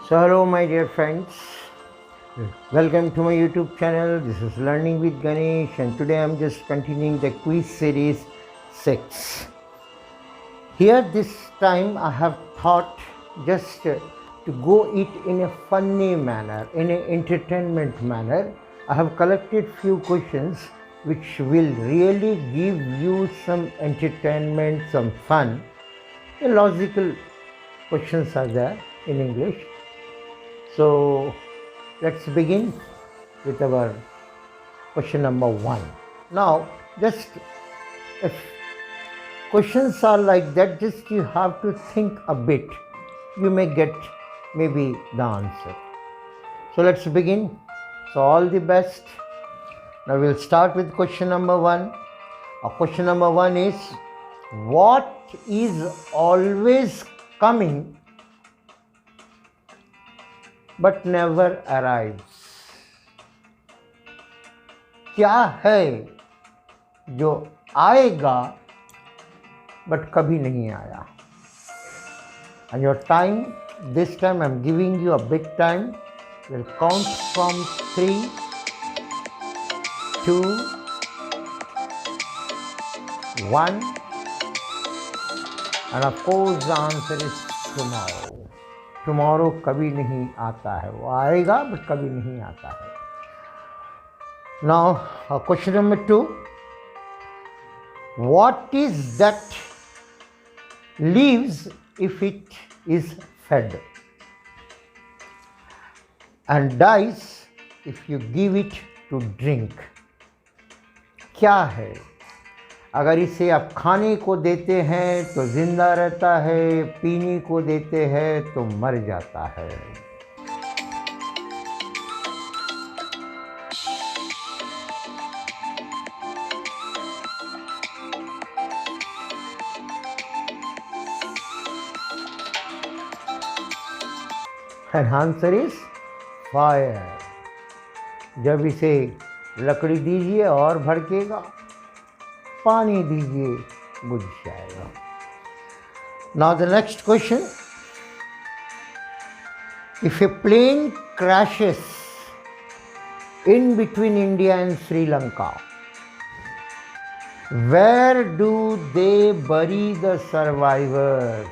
So hello my dear friends, welcome to my YouTube channel. This is Learning with Ganesh and today I am just continuing the quiz series 6. Here this time I have thought just to go it in a funny manner, in an entertainment manner. I have collected few questions which will really give you some entertainment, some fun. The logical questions are there in English. So let's begin with our question number 1. Now, just if questions are like that, just you have to think a bit. You may get maybe the answer. So let's begin. So all the best. Now we'll start with question number 1. Question number 1 is, what is always coming but never arrives? क्या है जो आएगा but कभी नहीं आया? And your time, this time I'm giving you a big time. We'll count from 3, 2, 1, and of course the answer is tomorrow. Tomorrow कभी नहीं आता है, वो आएगा बट कभी नहीं आता है. Now question number 2. What is that leaves if it is fed and dies if you give it to drink? क्या है? अगर इसे आप खाने को देते हैं तो जिंदा रहता है, पीने को देते हैं तो मर जाता है. And answer is fire. जब इसे लकड़ी दीजिए और भड़केगा, पानी दीजिए बुझ जाएगा. Now the next question. If a plane crashes in between India and Sri Lanka, where do they bury the survivors?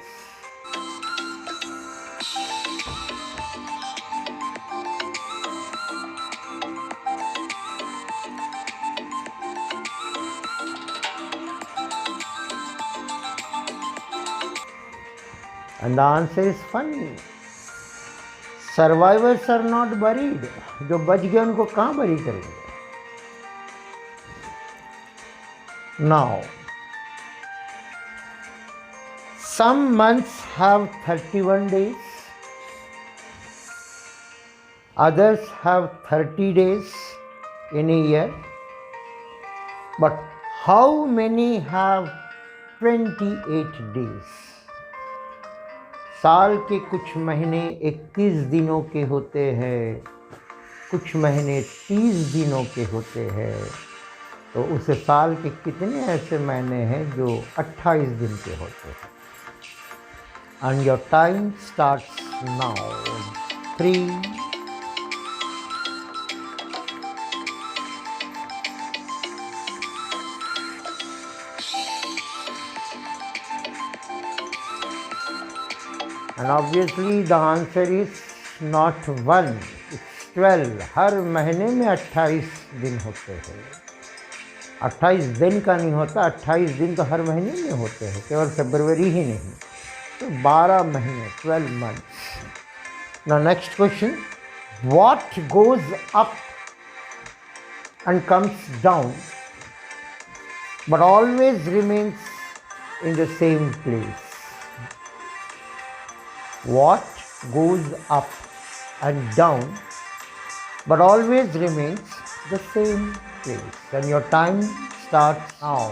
And the answer is funny. Survivors are not buried. जो बच गए उनको कहाँ बरी करेंगे? Now, some months have 31 days, others have 30 days in a year, but how many have 28 days? साल के कुछ महीने 21 दिनों के होते हैं, कुछ महीने 30 दिनों के होते हैं, तो उस साल के कितने ऐसे महीने हैं जो 28 दिन के होते हैं? And your time starts now. 3, 'And obviously the answer is not 1, it's 12. हर महीने में 28 दिन होते हैं. 28 दिन का नहीं होता, 28 दिन तो हर महीने में होते हैं, केवल फरवरी ही नहीं. तो 12 महीने, 12 months. Now next question. What goes up and comes down but always remains in the same place? What goes up and down but always remains the same place? And your time starts now.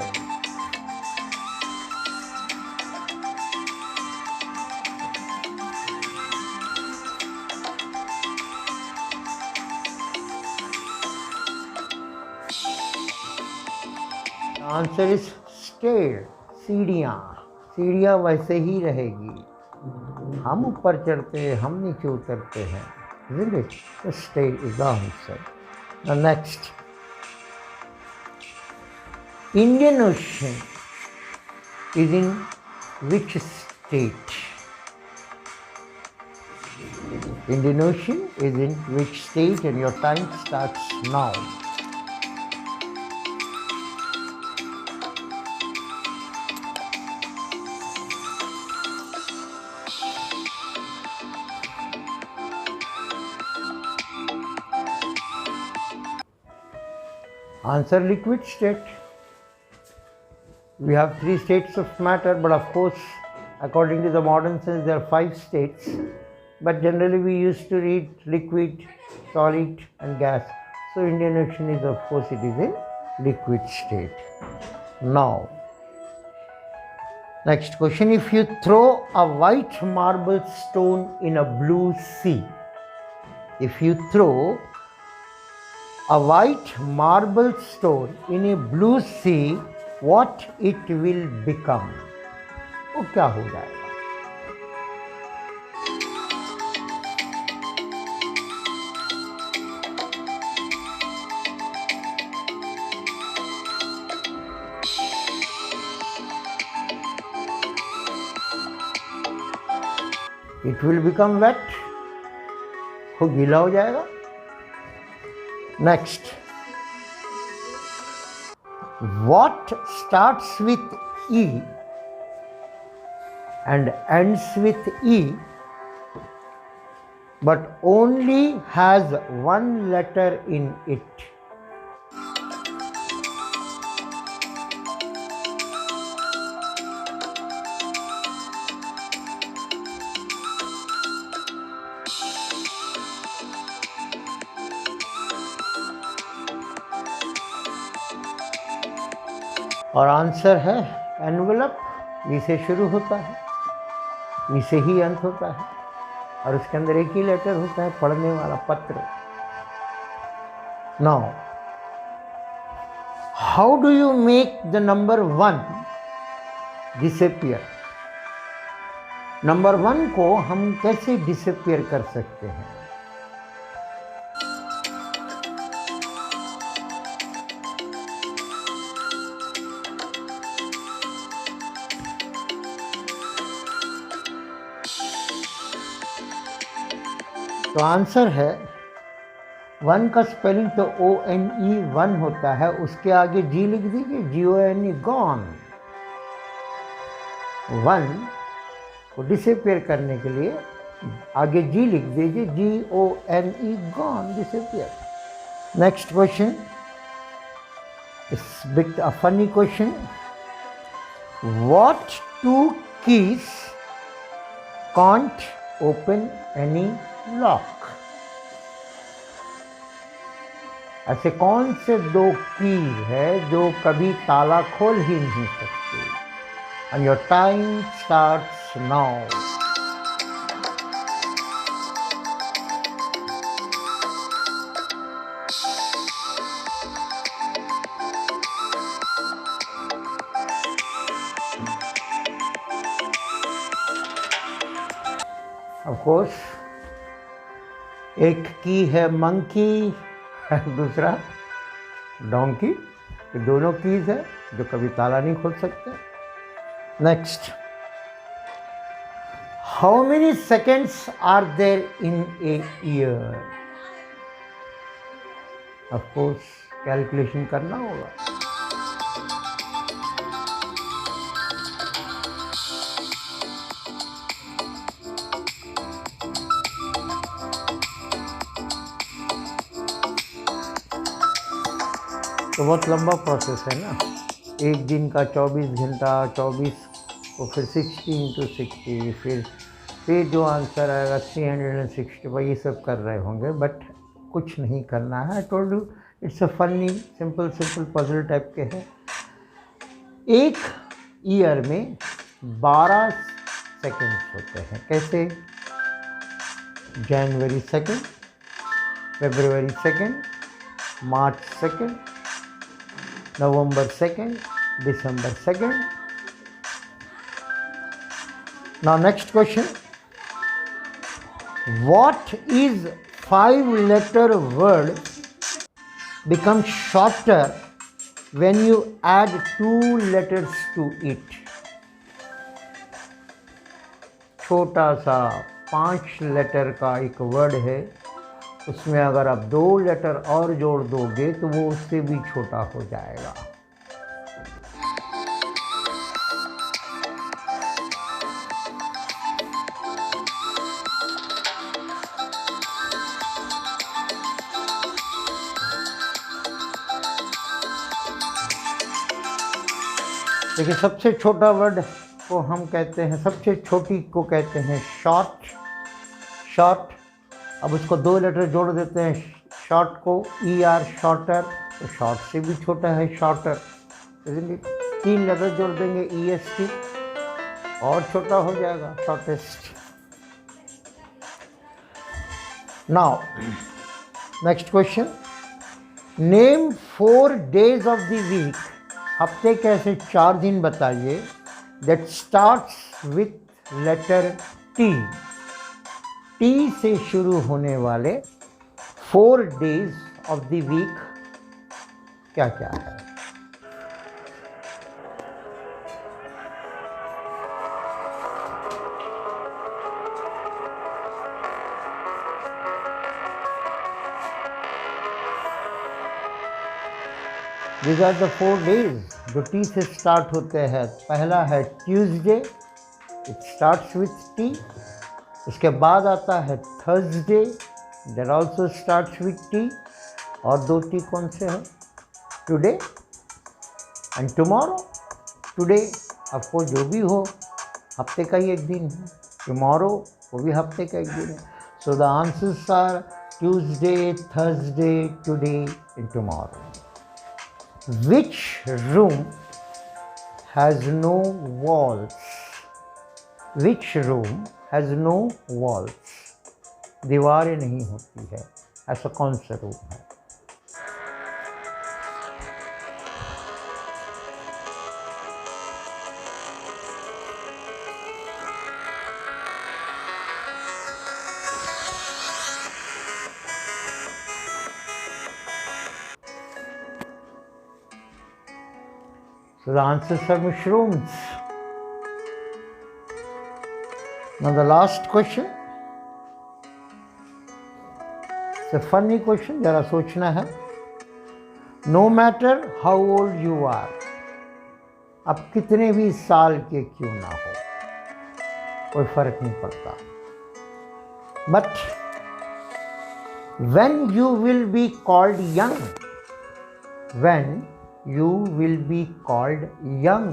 The answer is stair. सीढ़ियाँ. सीढ़ियाँ वैसे ही रहेगी. हम ऊपर चढ़ते हैं, हम नीचे उतरते हैं, isn't it? The state is the answer. Now next, Indian Ocean is in which state? Indian Ocean is in which state? And your time starts now. Answer: liquid state. We have 3 states of matter, but of course, according to the modern sense, there are 5 states. But generally, we used to read liquid, solid, and gas. So, Indian Ocean is, of course, it is in liquid state. Now, next question: if you throw a white marble stone in a blue sea, if you throw a white marble stone in a blue sea, what it will become? वो क्या हो जाएगा? It will become wet. वो गीला हो जाएगा. Next, what starts with E and ends with E but only has one letter in it? और answer है एनवेलप. ई से शुरू होता है, ई से ही अंत होता है, और उसके अंदर एक ही लेटर होता है, पढ़ने वाला पत्र. Now, how do you make the number 1 disappear? Number 1 को हम कैसे डिसअपियर कर सकते हैं? तो आंसर है 1 का स्पेलिंग तो ONE 1 होता है, उसके आगे G लिख दीजिए, GONE गॉन. 1 को डिसअपियर करने के लिए आगे G लिख दीजिए, GONE gone, disappear. Next question is bit a funny question. What 2 keys can't open any lock? ऐसे कौन से 2 की है जो कभी ताला खोल ही नहीं सकते? And your time starts now. Of course, एक की है मंकी, दूसरा डोंकी. ये दोनों कीज है जो कभी ताला नहीं खोल सकते. Next, how many seconds are there in a year? Of course calculation करना होगा. तो बहुत लंबा प्रोसेस है ना. एक दिन का 24 घंटा, 24 को फिर 60 × 60, फिर जो आंसर आएगा 365, ये सब कर रहे होंगे, बट कुछ नहीं करना है. I told you it's a funny simple puzzle type के हैं. एक ईयर में 12 सेकेंड्स होते हैं. कैसे? जनवरी 2, फरवरी 2, मार्च 2, नवंबर 2, दिसंबर 2, Now next question. What is 5-letter word becomes shorter when you add 2 letters to it? छोटा सा 5 लेटर का एक वर्ड है, उसमें अगर आप 2 लेटर और जोड़ दोगे तो वो उससे भी छोटा हो जाएगा। देखिए, सबसे छोटा वर्ड को हम कहते हैं, सबसे छोटी को कहते हैं शॉर्ट। शॉर्ट, अब उसको 2 लेटर जोड़ देते हैं शॉर्ट को, ER, शॉर्टर, तो शॉर्ट से भी छोटा है शॉर्टर। 3 लेटर जोड़ देंगे EST, और छोटा हो जाएगा shortest. Now next question. Name 4 days of the week, हफ्ते के ऐसे 4 दिन बताइए, that starts with letter T। T से शुरू होने वाले 4 days ऑफ द वीक क्या क्या है? These are the 4 days जो T से स्टार्ट होते हैं। पहला है Tuesday, it starts with T। उसके बाद आता है Thursday, that also starts with T। और 2 T कौन से हैं? Today and tomorrow. टुडे आपको जो भी हो, हफ्ते का ही एक दिन है। टुमारो वो भी हफ्ते का एक दिन है। So the answers are Tuesday, Thursday, today and tomorrow. Which room has no walls? Which room has no walls? दीवारें नहीं होती है, ऐसा कौन सा रूम है? So the answers are mushrooms. Now the last question. It's a funny question, जरा सोचना है। No matter how old you are, अब कितने भी साल के क्यों ना हो, कोई फर्क नहीं पड़ता। But when you will be called young, when you will be called young,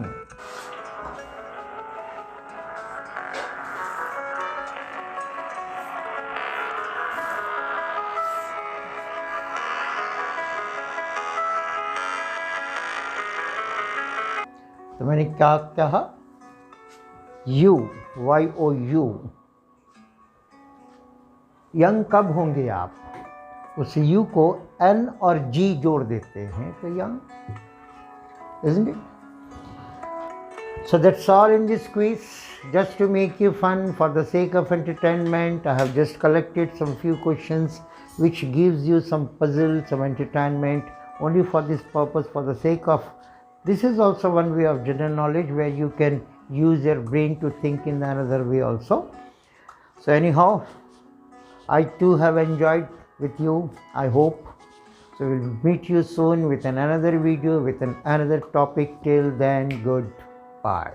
तो मैंने क्या कहा? You, YOU। यंग कब होंगे आप? उस यू को N और G जोड़ देते हैं तो young, isn't it? So that's all in this quiz. Just to make you fun, for the sake of entertainment, I have just collected some few questions which gives you some puzzle, some entertainment, only for this purpose, for the sake of, this is also one way of general knowledge where you can use your brain to think in another way also. So anyhow, I too have enjoyed with you, I hope. So we'll meet you soon with another video, with another topic. Till then, goodbye.